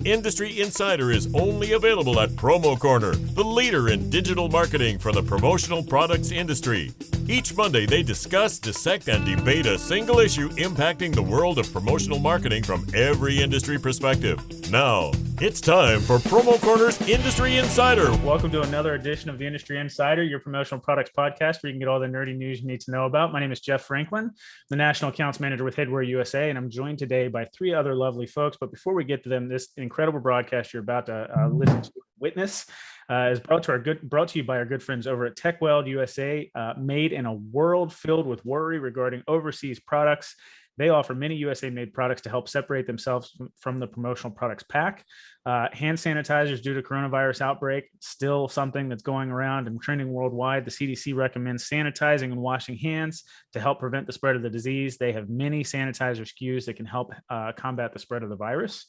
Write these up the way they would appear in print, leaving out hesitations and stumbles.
Industry Insider is only available at Promo Corner, the leader in digital marketing for the promotional products industry. Each Monday, they discuss, dissect, and debate a single issue impacting the world of promotional marketing from every industry perspective. Now, it's time for Promo Corner's Industry Insider. Welcome to another edition of the Industry Insider, your promotional products podcast where you can get all the nerdy news you need to know about. My name is Jeff Franklin, the National Accounts Manager with Headwear USA, and I'm joined today by three other lovely folks. But before we get to them, this incredible broadcast you're about to listen to, witness, is brought to you by our good friends over at TechWeld USA, made in a world filled with worry regarding overseas products. They offer many USA-made products to help separate themselves from the promotional products pack. Hand sanitizers due to coronavirus outbreak, still something that's going around and trending worldwide. The CDC recommends sanitizing and washing hands to help prevent the spread of the disease. They have many sanitizer SKUs that can help combat the spread of the virus.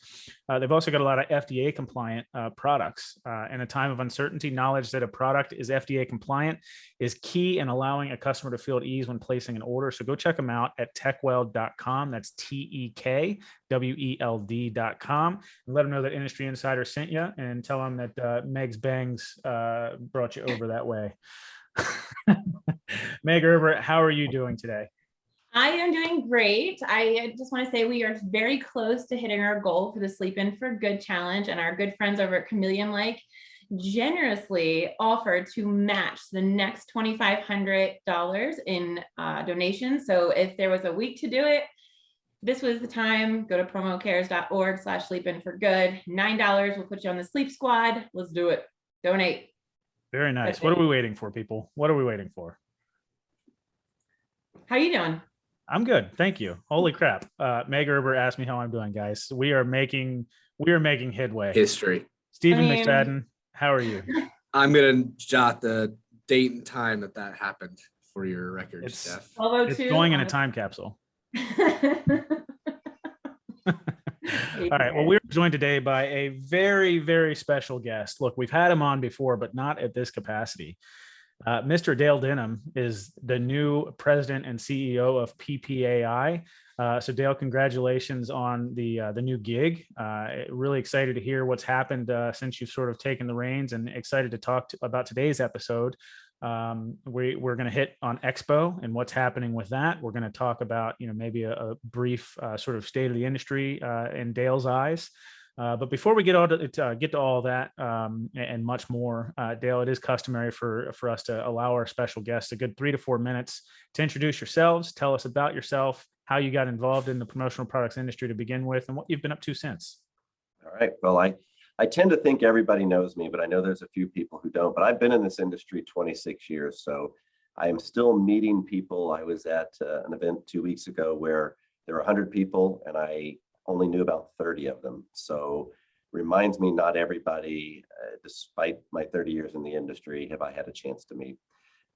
They've also got a lot of FDA-compliant products. In a time of uncertainty, knowledge that a product is FDA-compliant is key in allowing a customer to feel at ease when placing an order. So go check them out at techweld.com. That's TEKWELD.com. And let them know that Industry Insider sent you, and tell them that Meg's Bangs brought you over that way. Meg Erber, how are you doing today? I am doing great. I just want to say we are very close to hitting our goal for the Sleep In for Good challenge, and our good friends over at Chameleon Like generously offered to match the next $2,500 in donations. So if there was a week to do it, this was the time. Go to promocares.org/sleepinforgood. $9 will put you on the sleep squad. Let's do it. Donate. Very nice. What are we waiting for, people? What are we waiting for? How you doing? I'm good. Thank you. Holy crap. Meg Erber asked me how I'm doing, guys. We are making headway. History. Stephen McFadden, how are you? I'm going to jot the date and time that happened for your records, Jeff. It's going in a time capsule. All right. Well, we're joined today by a very, very special guest. Look, we've had him on before, but not at this capacity. Mr. Dale Denham is the new president and CEO of Ppai. So Dale, congratulations on the new gig. Really excited to hear what's happened since you've sort of taken the reins, and excited to talk about today's episode. We're going to hit on Expo and what's happening with that. We're going to talk about, maybe a brief sort of state of the industry in Dale's eyes. But before we get to all that and much more, Dale, it is customary for us to allow our special guests a good 3 to 4 minutes to introduce yourselves, tell us about yourself, how you got involved in the promotional products industry to begin with, and what you've been up to since. All right. Well, I tend to think everybody knows me, but I know there's a few people who don't. But I've been in this industry 26 years, so I am still meeting people. I was at an event 2 weeks ago where there were 100 people, and I only knew about 30 of them. So reminds me, not everybody, despite my 30 years in the industry, have I had a chance to meet.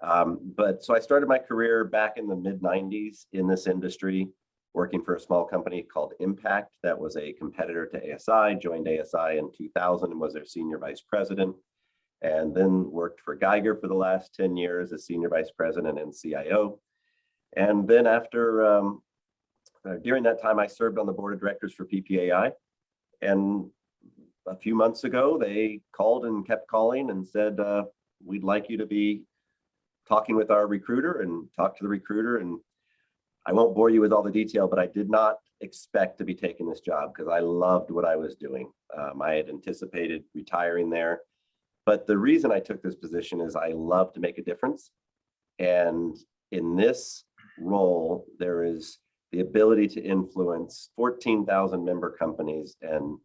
But so I started my career back in the mid 90s in this industry, working for a small company called Impact that was a competitor to ASI, joined ASI in 2000 and was their senior vice president, and then worked for Geiger for the last 10 years as senior vice president and CIO. And then during that time, I served on the board of directors for Ppai. And a few months ago, they called and kept calling and said, we'd like you to be talking with our recruiter, and talk to the recruiter. And I won't bore you with all the detail, but I did not expect to be taking this job because I loved what I was doing. I had anticipated retiring there. But the reason I took this position is I love to make a difference. And in this role, there is the ability to influence 14,000 member companies and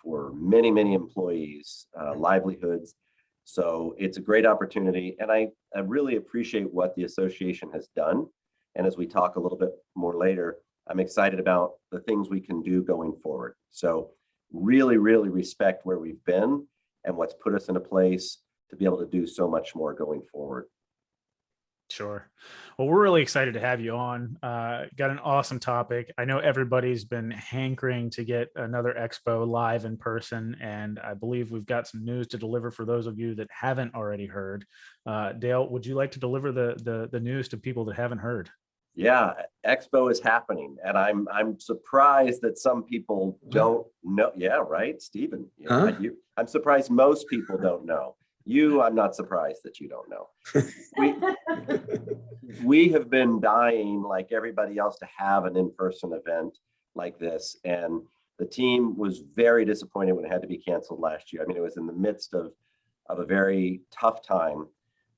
for many, many employees, livelihoods. So it's a great opportunity. And I really appreciate what the association has done. And as we talk a little bit more later, I'm excited about the things we can do going forward. So really, really respect where we've been and what's put us in a place to be able to do so much more going forward. Sure. Well, we're really excited to have you on. Got an awesome topic. I know everybody's been hankering to get another expo live in person, and I believe we've got some news to deliver for those of you that haven't already heard. Dale, would you like to deliver the news to people that haven't heard? Yeah, Expo is happening, and I'm surprised that some people don't know. Yeah, right, Stephen. Huh? I'm surprised most people don't know. I'm not surprised that you don't know. We have been dying, like everybody else, to have an in-person event like this, and the team was very disappointed when it had to be canceled last year. I mean, it was in the midst of a very tough time.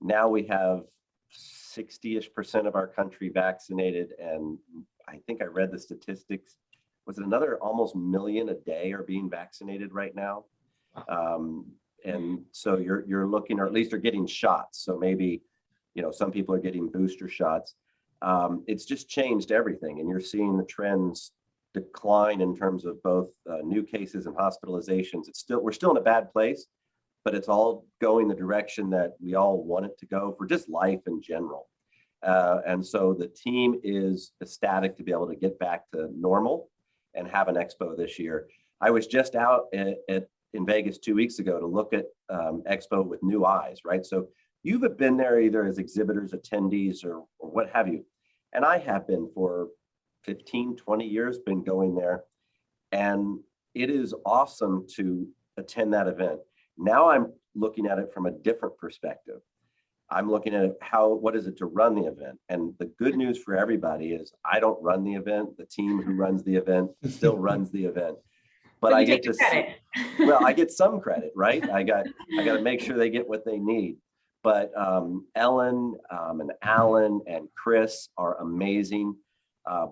Now we have 60-ish% of our country vaccinated, and I think I read the statistics. Was it another almost million a day are being vaccinated right now? And so you're looking, or at least are getting shots. So maybe, some people are getting booster shots. It's just changed everything, and you're seeing the trends decline in terms of both new cases and hospitalizations. We're still in a bad place, but it's all going the direction that we all want it to go for just life in general. And so the team is ecstatic to be able to get back to normal and have an expo this year. I was just out in Vegas 2 weeks ago to look at expo with new eyes, right? So you've been there either as exhibitors, attendees, or what have you. And I have been for 15, 20 years, been going there. And it is awesome to attend that event. Now I'm looking at it from a different perspective. I'm looking at what is it to run the event? And the good news for everybody is I don't run the event. The team who runs the event still runs the event. But I get to see, well, I get some credit, right? I got to make sure they get what they need. But Ellen and Alan and Chris are amazing.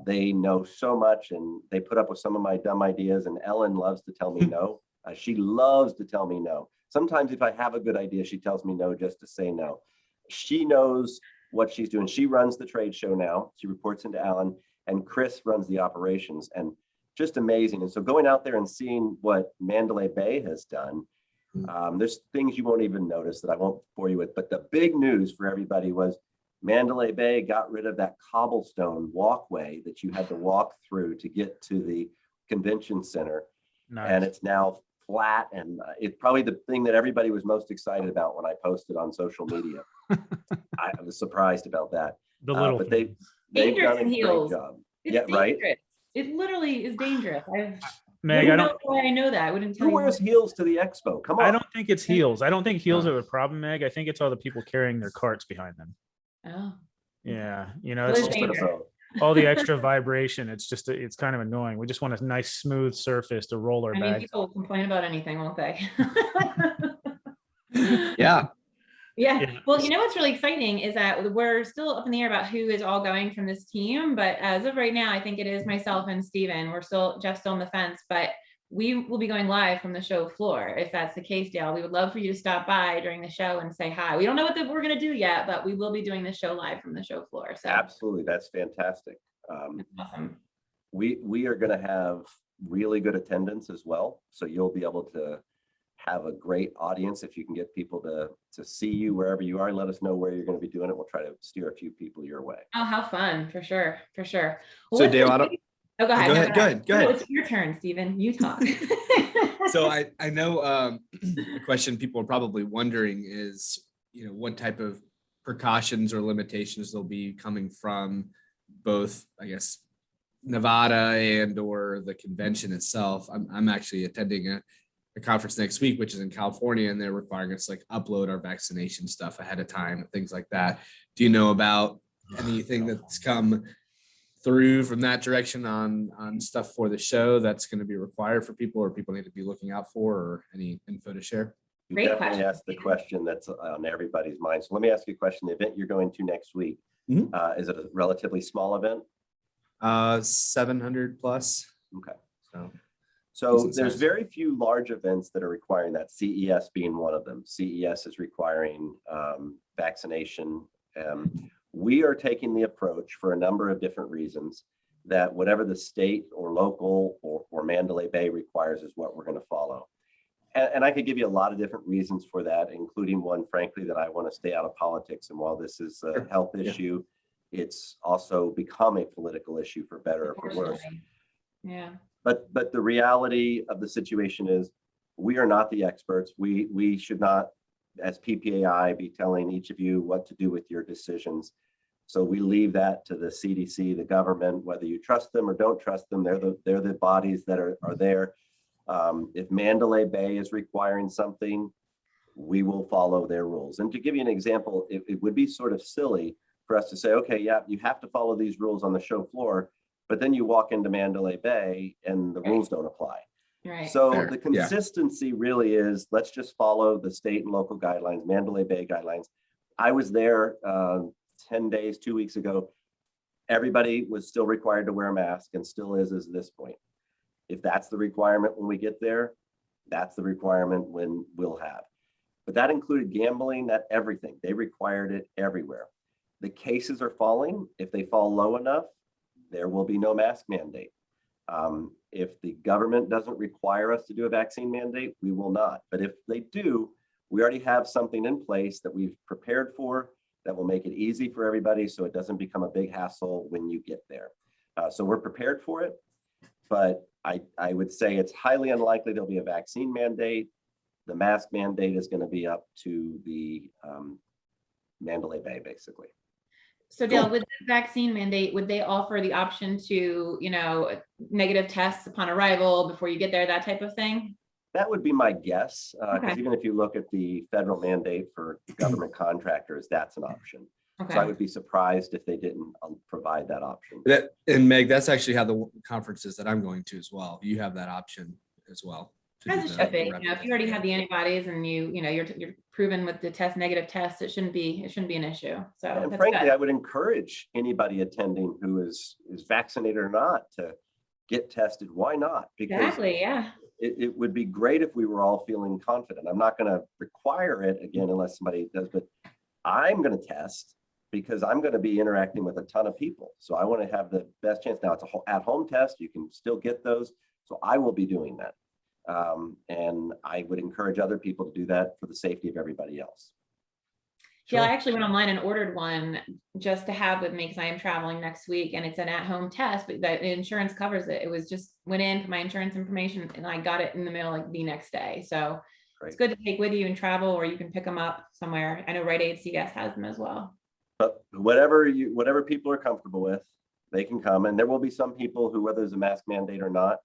They know so much, and they put up with some of my dumb ideas. And Ellen loves to tell me no. She loves to tell me no. Sometimes if I have a good idea, she tells me no just to say no. She knows what she's doing. She runs the trade show now. She reports into Alan, and Chris runs the operations, and just amazing. And so going out there and seeing what Mandalay Bay has done, there's things you won't even notice that I won't bore you with. But the big news for everybody was Mandalay Bay got rid of that cobblestone walkway that you had to walk through to get to the convention center. Nice. And it's now flat, and it's probably the thing that everybody was most excited about when I posted on social media. I was surprised about that. But they've done a great job. It's dangerous. Right. It literally is dangerous. Meg, I don't know why I know that. I wouldn't tell Who you. wears heels to the expo? Come on. I don't think it's heels. I don't think heels are the problem, Meg. I think it's all the people carrying their carts behind them. Oh. Yeah, it's just all the extra vibration. It's kind of annoying. We just want a nice smooth surface to roll our bags. People will complain about anything, won't they? Yeah. Yeah. Well, what's really exciting is that we're still up in the air about who is all going from this team. But as of right now, I think it is myself and Steven. Jeff's still on the fence, but we will be going live from the show floor. If that's the case, Dale, we would love for you to stop by during the show and say hi. We don't know what we're going to do yet, but we will be doing the show live from the show floor. So absolutely. That's fantastic. Awesome. We are going to have really good attendance as well. So you'll be able to have a great audience. If you can get people to see you wherever you are, let us know where you're going to be doing it. We'll try to steer a few people your way. Oh, how fun. For sure. Well, so Dale, go ahead. Go ahead. No, it's your turn, Steven. You talk. So I know a question people are probably wondering is, what type of precautions or limitations they'll be coming from both, I guess, Nevada and or the convention itself. I'm actually attending a conference next week, which is in California, and they're requiring us to upload our vaccination stuff ahead of time, things like that. Do you know about anything that's come through from that direction on stuff for the show that's going to be required for people, or people need to be looking out for, or any info to share? You definitely asked the question that's on everybody's mind. So let me ask you a question. The event you're going to next week, is it a relatively small event? 700 plus. Okay. So there's very few large events that are requiring that, CES being one of them. CES is requiring vaccination. We are taking the approach, for a number of different reasons, that whatever the state or local or Mandalay Bay requires is what we're going to follow. And I could give you a lot of different reasons for that, including one, frankly, that I want to stay out of politics. And while this is a health issue, it's also become a political issue, for better or for worse. Yeah. But the reality of the situation is we are not the experts. We should not, as PPAI, be telling each of you what to do with your decisions. So we leave that to the CDC, the government, whether you trust them or don't trust them, they're the bodies that are there. If Mandalay Bay is requiring something, we will follow their rules. And to give you an example, it would be sort of silly for us to say, okay, yeah, you have to follow these rules on the show floor, but then you walk into Mandalay Bay and the rules don't apply. Right. So Fair. the consistency really is, let's just follow the state and local guidelines, Mandalay Bay guidelines. I was there 10 days, 2 weeks ago. Everybody was still required to wear a mask and still is this point. If that's the requirement when we get there, that's the requirement when we'll have. But that included gambling, that everything. They required it everywhere. The cases are falling. If they fall low enough, there will be no mask mandate. If the government doesn't require us to do a vaccine mandate, we will not. But if they do, we already have something in place that we've prepared for that will make it easy for everybody so it doesn't become a big hassle when you get there. So we're prepared for it, but I would say it's highly unlikely there'll be a vaccine mandate. The mask mandate is going to be up to the Mandalay Bay, basically. So Dale, with the vaccine mandate, would they offer the option to, negative tests upon arrival before you get there, that type of thing? That would be my guess, because Okay. even if you look at the federal mandate for government contractors, that's an option. Okay. So I would be surprised if they didn't provide that option. And Meg, that's actually how the conferences that I'm going to as well. You have that option as well. to As do it the should be. rapid If you already test. have the antibodies and you're proven with the negative test, it shouldn't be an issue. So And that's frankly, good. I would encourage anybody attending who is vaccinated or not to get tested. Why not? Because Exactly. Yeah. it would be great if we were all feeling confident. I'm not going to require it again unless somebody does, but I'm going to test because I'm going to be interacting with a ton of people. So I want to have the best chance. Now it's a at-home test. You can still get those. So I will be doing that. And I would encourage other people to do that for the safety of everybody else. Yeah, I actually went online and ordered one just to have with me because I am traveling next week, and it's an at-home test, but the insurance covers it. It was just went in for my insurance information and I got it in the mail like the next day. So Great. It's good to take with you and travel, or you can pick them up somewhere. I know Rite Aid CVS has them as well. But whatever people are comfortable with, they can come. And there will be some people who, whether there's a mask mandate or not,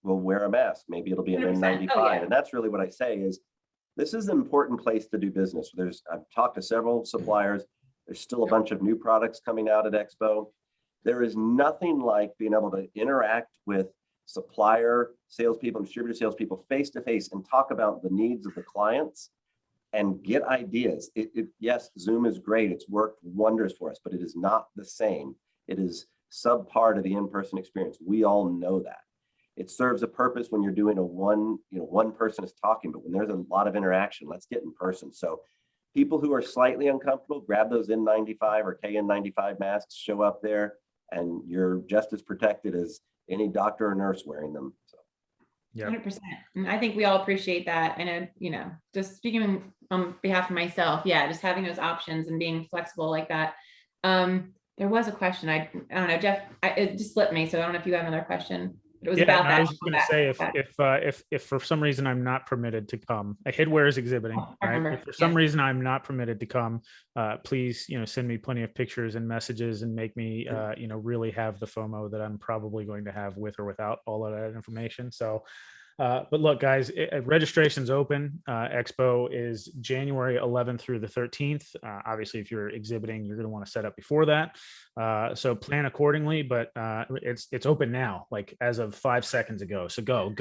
will wear a mask. Maybe it'll be an 100%. N95. Oh, yeah. And that's really what I say is, this is an important place to do business. I've talked to several suppliers. There's still a bunch of new products coming out at Expo. There is nothing like being able to interact with supplier salespeople and distributor salespeople face to face and talk about the needs of the clients and get ideas. Yes, Zoom is great. It's worked wonders for us, but it is not the same. It is subpar to the in-person experience. We all know that. It serves a purpose when you're doing one person is talking, but when there's a lot of interaction, let's get in person. So people who are slightly uncomfortable, grab those N95 or KN95 masks, show up there, and you're just as protected as any doctor or nurse wearing them. So. Yeah. 100%. And I think we all appreciate that. And, just speaking on behalf of myself, yeah, just having those options and being flexible like that. There was a question. I don't know, Jeff, it just slipped me. So I don't know if you have another question. It was about no, that. I was just going to say, if for some reason I'm not permitted to come, Headwear is exhibiting, I right? remember. If for some reason I'm not permitted to come, please, send me plenty of pictures and messages and make me, really have the FOMO that I'm probably going to have with or without all of that information. So, but look, guys, registration's open. Expo is January 11th through the 13th. Obviously, if you're exhibiting, you're going to want to set up before that. So plan accordingly, but it's open now, like as of 5 seconds ago. So go.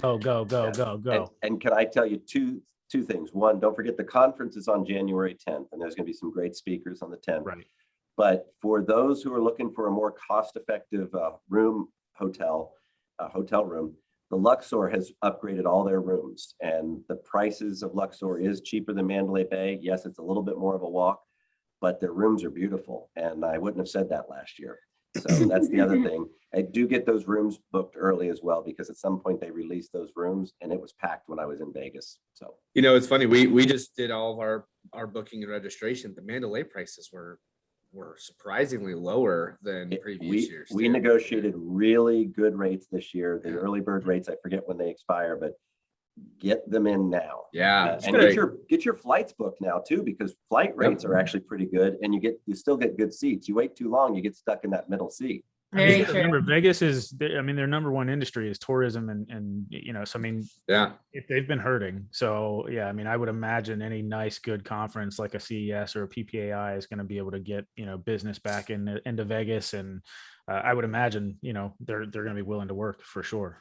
And can I tell you two things? One, don't forget the conference is on January 10th, and there's going to be some great speakers on the 10th. Right. But for those who are looking for a more cost-effective hotel room, the Luxor has upgraded all their rooms, and the prices of Luxor is cheaper than Mandalay Bay. Yes, it's a little bit more of a walk, but their rooms are beautiful. And I wouldn't have said that last year. So that's the other thing. I do get those rooms booked early as well, because at some point they released those rooms and it was packed when I was in Vegas. So, It's funny. We just did all of our booking and registration. The Mandalay prices were surprisingly lower than previous years. We negotiated really good rates this year. The early bird rates, I forget when they expire, but get them in now. Yeah. And get your flights booked now too, because flight rates are actually pretty good, and you still get good seats. You wait too long, you get stuck in that middle seat. Very true. Remember, Vegas is, I mean, their number one industry is tourism, and so I mean, if they've been hurting. So yeah, I mean, I would imagine any nice, good conference like a CES or a PPAI is going to be able to get business back into Vegas, and I would imagine they're going to be willing to work for sure.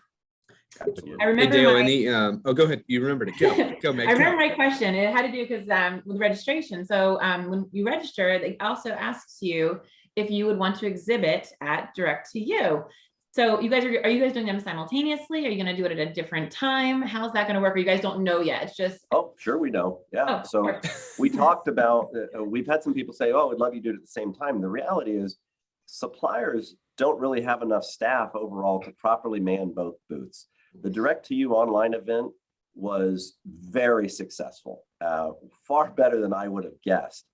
I remember go ahead. You remembered it. Go, Meg. I remember my question. It had to do because with registration. So when you register, it also asks you if you would want to exhibit at Direct to You. So are you guys doing them simultaneously? Are you going to do it at a different time? How's that going to work? Or you guys don't know yet? It's just. Oh, sure. We know. Yeah. Oh, so we talked about, we've had some people say, oh, we'd love you to do it at the same time. The reality is suppliers don't really have enough staff overall to properly man both booths. The Direct to You online event was very successful, far better than I would have guessed.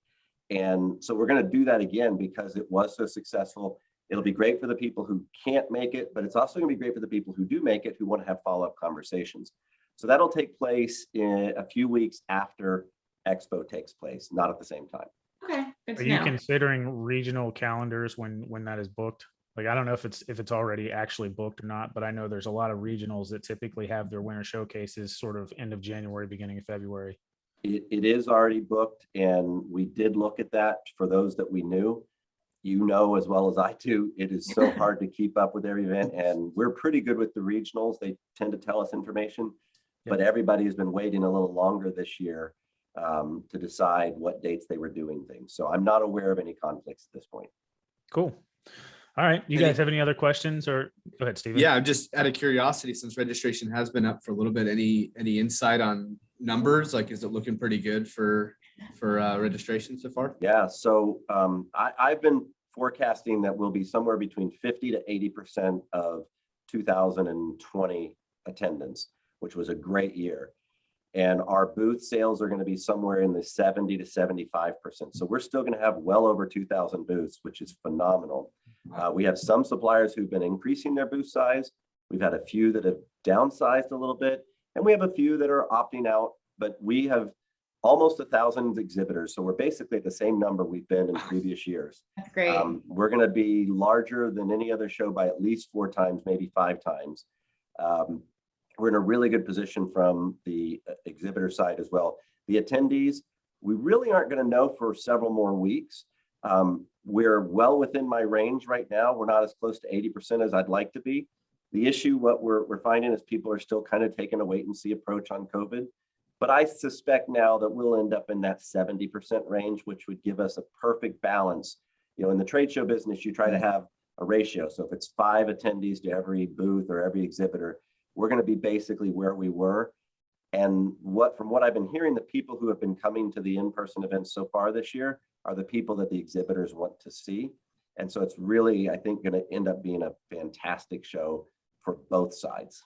And so we're going to do that again because it was so successful. It'll be great for the people who can't make it, but it's also going to be great for the people who do make it, who want to have follow-up conversations. So that'll take place in a few weeks after Expo takes place, not at the same time. Okay. Are you considering regional calendars when that is booked? Like, I don't know if it's already actually booked or not, but I know there's a lot of regionals that typically have their winter showcases sort of end of January, beginning of February. It is already booked, and we did look at that for those that we knew. As well as I do, it is so hard to keep up with every event, and we're pretty good with the regionals. They tend to tell us information, but everybody has been waiting a little longer this year to decide what dates they were doing things. So I'm not aware of any conflicts at this point. Cool. All right. You guys have any other questions, or go ahead, Steven? Yeah, just out of curiosity, since registration has been up for a little bit, any insight on numbers? Like, is it looking pretty good for registration so far? Yeah. So I've been forecasting that we'll be somewhere between 50 to 80% of 2020 attendance, which was a great year. And our booth sales are going to be somewhere in the 70 to 75%. So we're still going to have well over 2,000 booths, which is phenomenal. We have some suppliers who've been increasing their booth size. We've had a few that have downsized a little bit, and we have a few that are opting out, but we have almost 1,000 exhibitors. So we're basically at the same number we've been in previous years. That's great. We're going to be larger than any other show by at least 4 times, maybe 5 times. We're in a really good position from the exhibitor side as well. The attendees, we really aren't going to know for several more weeks. We're well within my range right now. We're not as close to 80% as I'd like to be. The issue, what we're finding is people are still kind of taking a wait and see approach on COVID. But I suspect now that we'll end up in that 70% range, which would give us a perfect balance. In the trade show business, you try to have a ratio. So if it's 5 attendees to every booth or every exhibitor, we're going to be basically where we were. And from what I've been hearing, the people who have been coming to the in-person events so far this year are the people that the exhibitors want to see. And so it's really, I think, going to end up being a fantastic show for both sides.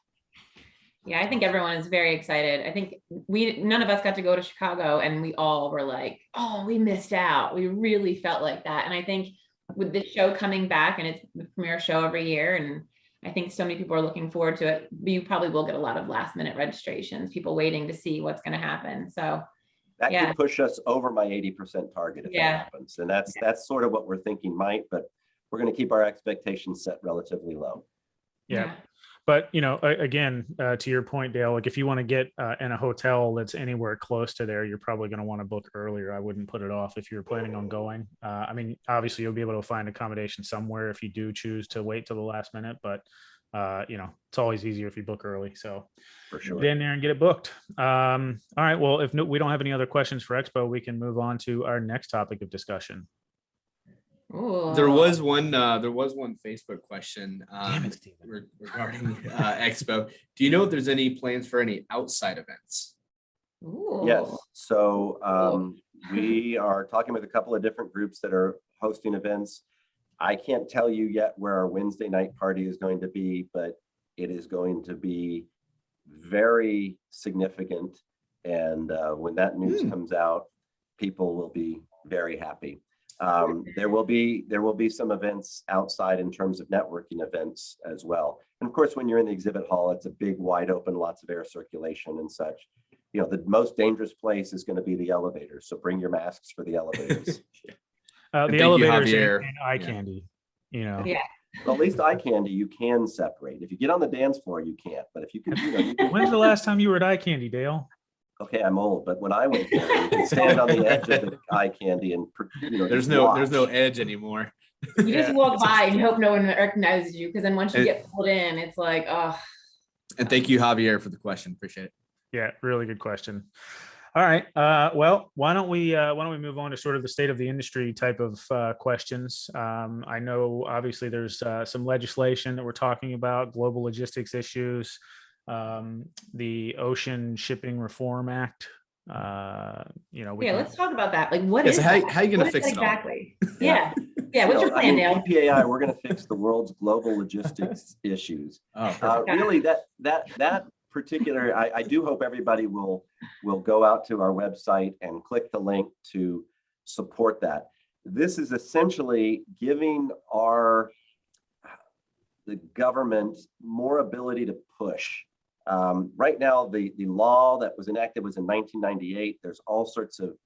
Yeah, I think everyone is very excited. I think none of us got to go to Chicago, and we all were like, oh, we missed out. We really felt like that. And I think with this show coming back, and it's the premier show every year, and I think so many people are looking forward to it, you probably will get a lot of last minute registrations, people waiting to see what's going to happen. So that could push us over my 80% target if that happens. And that's sort of what we're thinking might, but we're going to keep our expectations set relatively low. Yeah. But, again, to your point, Dale, like if you want to get in a hotel that's anywhere close to there, you're probably going to want to book earlier. I wouldn't put it off if you're planning on going. I mean, obviously you'll be able to find accommodation somewhere if you do choose to wait till the last minute, but it's always easier if you book early. So for sure, get in there and get it booked. All right. Well, if we don't have any other questions for Expo, we can move on to our next topic of discussion. Ooh. There was one Facebook question regarding Expo. Do you know if there's any plans for any outside events? Ooh. Yes. So we are talking with a couple of different groups that are hosting events. I can't tell you yet where our Wednesday night party is going to be, but it is going to be very significant. And when that news comes out, people will be very happy. There will be some events outside in terms of networking events as well. And of course, when you're in the exhibit hall, it's a big, wide open, lots of air circulation and such. The most dangerous place is going to be the elevators. So bring your masks for the elevators. The elevators Javier. and eye candy, Yeah. Well, at least eye candy, you can separate. If you get on the dance floor, you can't. But if you can, When's the last time you were at eye candy, Dale? Okay, I'm old, but when I went there, you could stand on the edge of the eye candy and There's no edge anymore. You just walk by and hope no one recognizes you, because then once you get pulled in, it's like, oh. And thank you, Javier, for the question. Appreciate it. Yeah, really good question. All right. Well, why don't we move on to sort of the state of the industry type of questions? I know obviously there's some legislation that we're talking about, global logistics issues, the Ocean Shipping Reform Act. Let's talk about that. Like, what is how that? you gonna What fix is it that all? exactly? Yeah. What's your plan, Dale? PPAI, we're going to fix the world's global logistics issues. Oh, Really, that particular, I do hope everybody will go out to our website and click the link to support that. This is essentially giving the government more ability to push. Right now, the law that was enacted was in 1998. There's all sorts of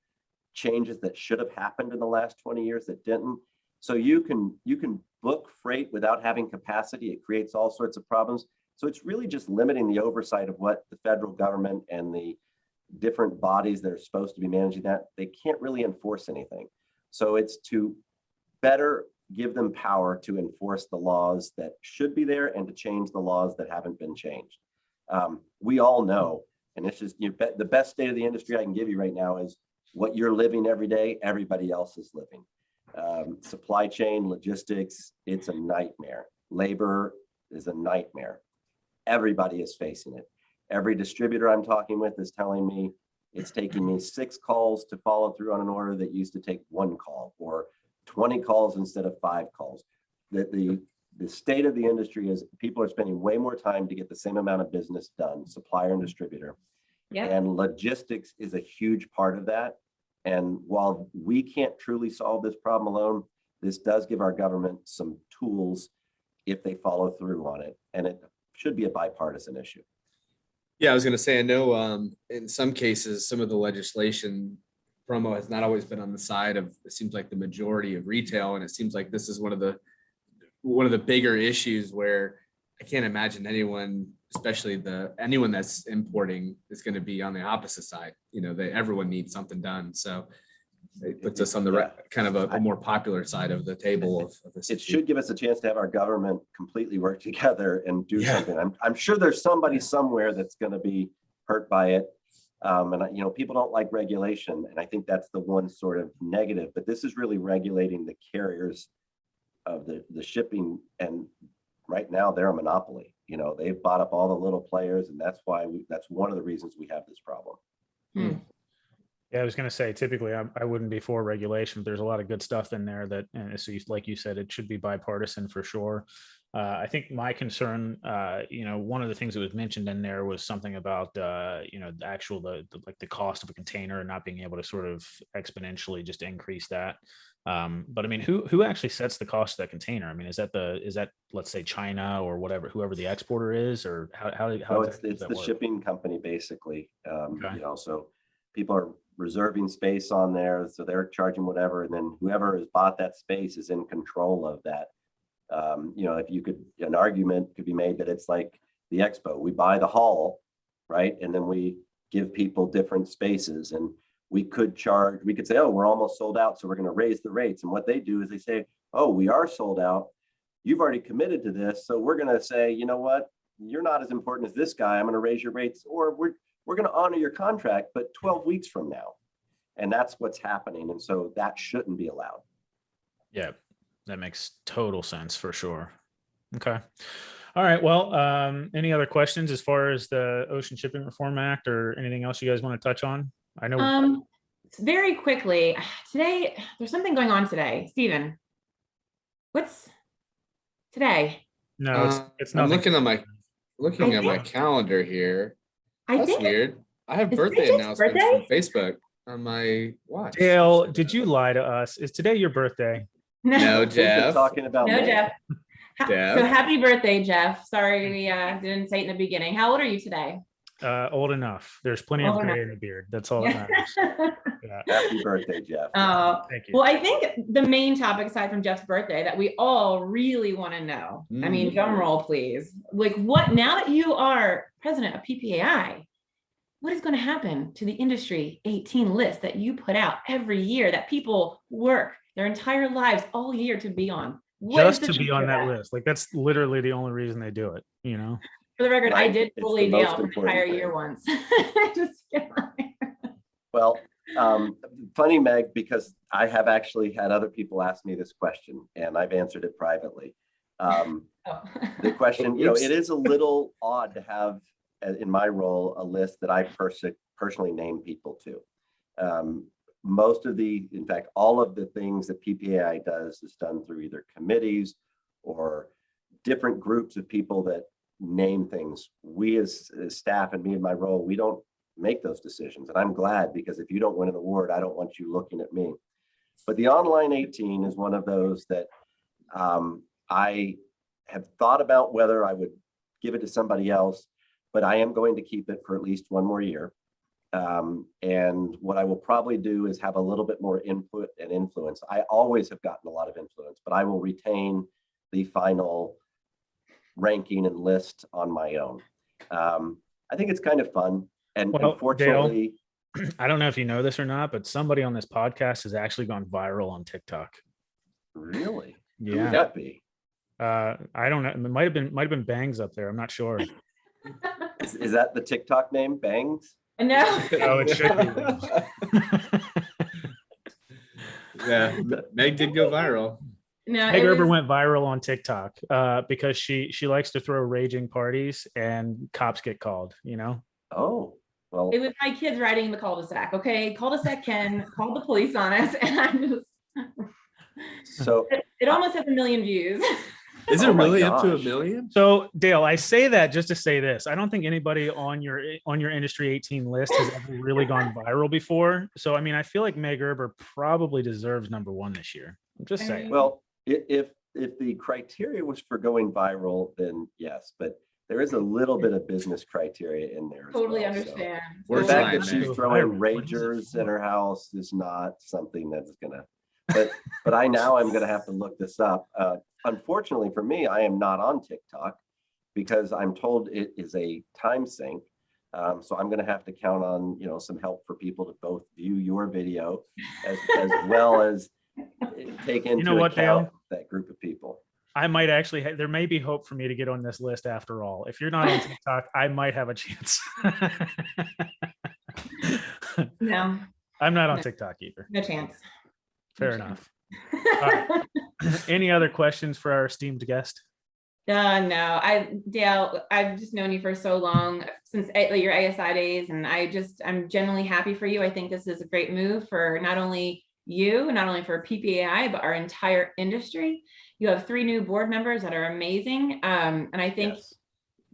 changes that should have happened in the last 20 years that didn't. So you can book freight without having capacity. It creates all sorts of problems. So it's really just limiting the oversight of what the federal government and the different bodies that are supposed to be managing that, they can't really enforce anything. So it's to better give them power to enforce the laws that should be there and to change the laws that haven't been changed. We all know, and it's just the best state of the industry I can give you right now is what you're living every day, everybody else is living. Supply chain, logistics, it's a nightmare. Labor is a nightmare. Everybody is facing it. Every distributor I'm talking with is telling me it's taking me 6 calls to follow through on an order that used to take 1 call, or 20 calls instead of 5 calls. The state of the industry is people are spending way more time to get the same amount of business done, supplier and distributor. Yeah. And logistics is a huge part of that. And while we can't truly solve this problem alone, this does give our government some tools if they follow through on it. And it should be a bipartisan issue. Yeah, I was going to say, I know in some cases, some of the legislation promo has not always been on the side of, it seems like, the majority of retail. And it seems like this is one of the bigger issues where I can't imagine anyone, especially anyone that's importing, is going to be on the opposite side. Everyone needs something done. So it puts us on the kind of a more popular side of the table of this. It should give us a chance to have our government completely work together and do something. I'm sure there's somebody somewhere that's going to be hurt by it. And people don't like regulation. And I think that's the one sort of negative, but this is really regulating the carriers of the shipping. And right now they're a monopoly. They've bought up all the little players, and that's why that's one of the reasons we have this problem. Yeah, I was going to say, typically I wouldn't be for regulation. There's a lot of good stuff in there and so like you said, it should be bipartisan for sure. I think my concern, one of the things that was mentioned in there was something about, the cost of a container and not being able to sort of exponentially just increase that. But I mean, who actually sets the cost of that container? I mean, is that let's say China or whoever the exporter is, or how it's the work? Shipping company basically. Okay. So people are reserving space on there, so they're charging whatever, and then whoever has bought that space is in control of that. If an argument could be made that it's like the expo, we buy the hall, right, and then we give people different spaces, and we could say, oh, we're almost sold out, so we're going to raise the rates. And what they do is they say, oh, we are sold out, you've already committed to this, so we're going to say, you know what, you're not as important as this guy, I'm going to raise your rates, or we're going to honor your contract, but 12 weeks from now. And that's what's happening. And so that shouldn't be allowed. Yeah, that makes total sense for sure. Okay. All right. Well, any other questions as far as the Ocean Shipping Reform Act or anything else you guys want to touch on? I know. Very quickly, today, there's something going on today. Steven, what's today? No, it's I'm nothing. looking at my calendar here. That's weird. I have birthday announcements from Facebook. on my watch. Dale, did you lie to us? Is today your birthday? No, We've been Jeff. talking about No, me. Jeff. Jeff. So happy birthday, Jeff. Sorry we didn't say it in the beginning. How old are you today? Old enough. There's plenty of Old gray enough. in the beard. That's all that matters. Yeah. Happy birthday, Jeff. Thank you. Well, I think the main topic, aside from Jeff's birthday, that we all really want to know. I mean, drum roll, please. Like, what now that you are president of PPAI, what is going to happen to the industry 18 list that you put out every year that people work their entire lives all year to be on? What is Just the to be future on of that list. Like, that's literally the only reason they do it, you know? For the record, I Right. did It's bully the most Dale for an important entire thing. year once. Just kidding. Well, funny, Meg, because I have actually had other people ask me this question and I've answered it privately. Oh. The question, Oops. it is a little odd to have in my role a list that I personally name people to. Most of in fact, all of the things that PPAI does is done through either committees or different groups of people that name things. We as staff and me in my role, we don't make those decisions. And I'm glad, because if you don't win an award, I don't want you looking at me. But the Online 18 is one of those that I have thought about whether I would give it to somebody else, but I am going to keep it for at least one more year. And what I will probably do is have a little bit more input and influence. I always have gotten a lot of influence, but I will retain the final ranking and list on my own. I think it's kind of fun. And Well, unfortunately, I don't know if you know this or not, but somebody on this podcast has actually gone viral on TikTok. really, who would Yeah. that be? I don't know. It might have been Bangs up there. I'm not sure. Is that the TikTok name, Bangs? No. Oh, it should be. Yeah, Meg did go viral. No, Meg it Erber was, went viral on TikTok because she likes to throw raging parties and cops get called, you know? Oh, well, it was my kids riding in the cul-de-sac. Okay, cul-de-sac Ken called the police on us, and I'm just. so It almost has 1 million views. Is it Oh my really up to gosh. 1 million? So Dale, I say that just to say this. I don't think anybody on your industry 18 list has ever really gone viral before. So I mean, I feel like Meg Erber probably deserves #1 this year. I'm just saying. well, if the criteria was for going viral, then yes, but there is a little bit of business criteria in there. as Totally well, so. understand. We're The Totally fact that trying, she's Meg. throwing What is it ragers for? at her house is not something that's gonna, but I'm gonna have to look this up. Unfortunately for me, I am not on TikTok because I'm told it is a time sink. So I'm gonna have to count on, some help for people to both view your video as well as take into know what, account Dale? that group of people. I might actually there may be hope for me to get on this list after all. If you're not on TikTok, I might have a chance. No, I'm not on No. TikTok either. no chance. Fair enough. Any other questions for our esteemed guest? No, Dale, I've just known you for so long, since your ASI days, and I'm genuinely happy for you. I think this is a great move for not only you, not only for PPAI, but our entire industry. You have 3 new board members that are amazing. And I think Yes.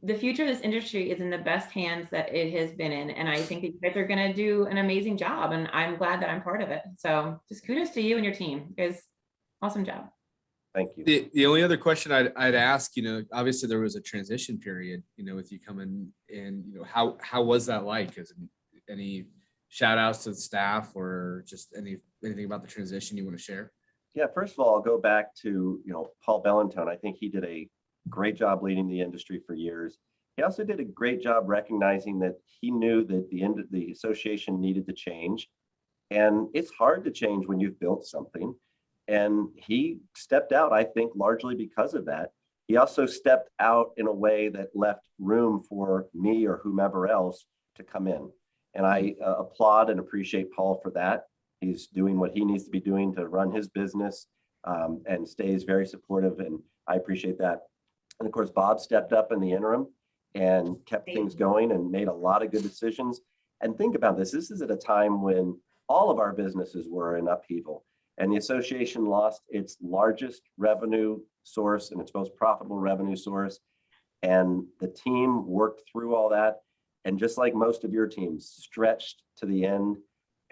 the future of this industry is in the best hands that it has been in. And I think that you guys are going to do an amazing job. And I'm glad that I'm part of it. So just kudos to you and your team. You guys, awesome job. Thank you. The only other question I'd ask, obviously there was a transition period, with you coming in, how was that like? Is any shout outs to the staff or just anything about the transition you want to share? Yeah, first of all, I'll go back to, Paul Bellantone. I think he did a great job leading the industry for years. He also did a great job recognizing that he knew that the association needed to change. And it's hard to change when you've built something. And he stepped out, I think, largely because of that. He also stepped out in a way that left room for me or whomever else to come in. And I applaud and appreciate Paul for that. He's doing what he needs to be doing to run his business and stays very supportive. And I appreciate that. And of course, Bob stepped up in the interim and kept things going and made a lot of good decisions. And think about this. This is at a time when all of our businesses were in upheaval. And the association lost its largest revenue source and its most profitable revenue source. And the team worked through all that. And just like most of your teams, stretched to the end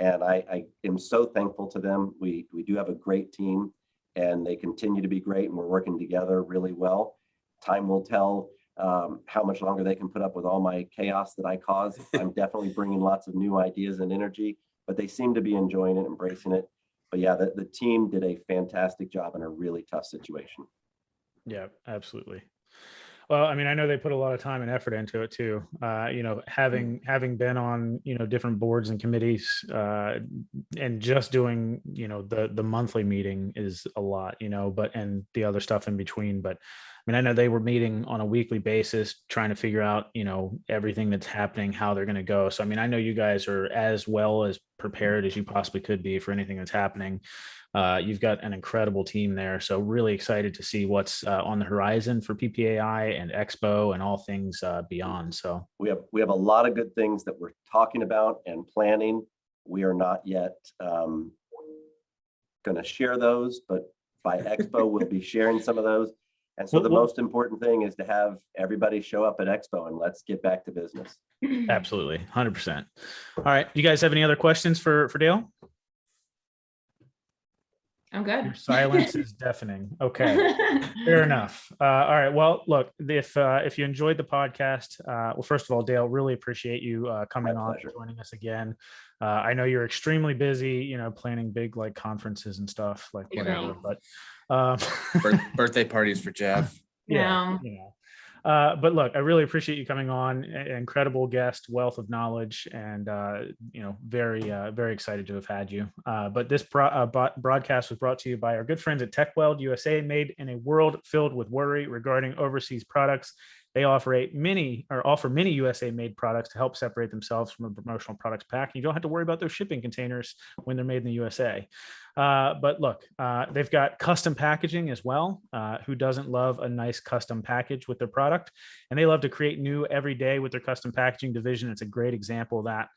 And I am so thankful to them. We do have a great team, and they continue to be great, and we're working together really well. Time will tell how much longer they can put up with all my chaos that I cause. I'm definitely bringing lots of new ideas and energy, but they seem to be enjoying it, embracing it. But yeah, the team did a fantastic job in a really tough situation. Yeah, absolutely. Well, I mean, I know they put a lot of time and effort into it too. Having been on, different boards and committees, and just doing, the monthly meeting is a lot, and the other stuff in between. But I mean, I know they were meeting on a weekly basis, trying to figure out, everything that's happening, how they're going to go. So, I mean, I know you guys are as well as prepared as you possibly could be for anything that's happening. You've got an incredible team there. So really excited to see what's on the horizon for PPAI and Expo and all things beyond. So we have a lot of good things that we're talking about and planning. We are not yet going to share those, but by Expo, we'll be sharing some of those. And so the most important thing is to have everybody show up at Expo, and let's get back to business. Absolutely. 100%. All right. You guys have any other questions for Dale? I'm good. Your silence is deafening. Okay, fair enough. All right. Well, look, if you enjoyed the podcast, well, first of all, Dale, really appreciate you coming on and joining us again. I know you're extremely busy, planning big like conferences and stuff like whatever. But birthday parties for Jeff. Yeah. But look, I really appreciate you coming on. Incredible guest, wealth of knowledge, and very excited to have had you. But this broadcast was brought to you by our good friends at TechWeld USA. Made in a world filled with worry regarding overseas products, they offer many USA-made products to help separate themselves from a promotional products pack. You don't have to worry about those shipping containers when they're made in the USA. But look, they've got custom packaging as well. Who doesn't love a nice custom package with their product? And they love to create new every day with their custom packaging division. It's a great example of that.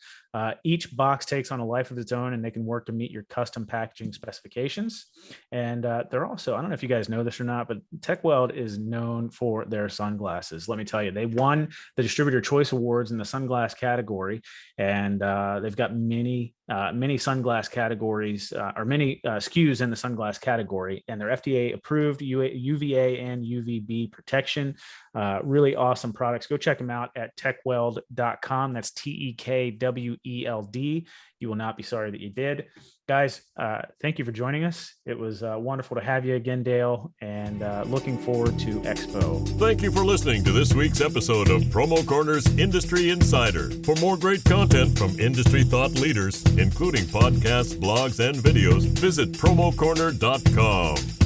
Each box takes on a life of its own, and they can work to meet your custom packaging specifications. And they're also, I don't know if you guys know this or not, but TechWeld is known for their sunglasses. Let me tell you, they won the Distributor Choice Awards in the sunglass category, and they've got many sunglass categories or many SKUs in the sunglass category, and they're FDA approved UVA and UVB protection. Really awesome products. Go check them out at techweld.com. That's TEKWELD. You will not be sorry that you did. Guys, thank you for joining us. It was wonderful to have you again, Dale, and looking forward to Expo. Thank you for listening to this week's episode of Promo Corner's Industry Insider. For more great content from industry thought leaders, including podcasts, blogs, and videos, visit promocorner.com.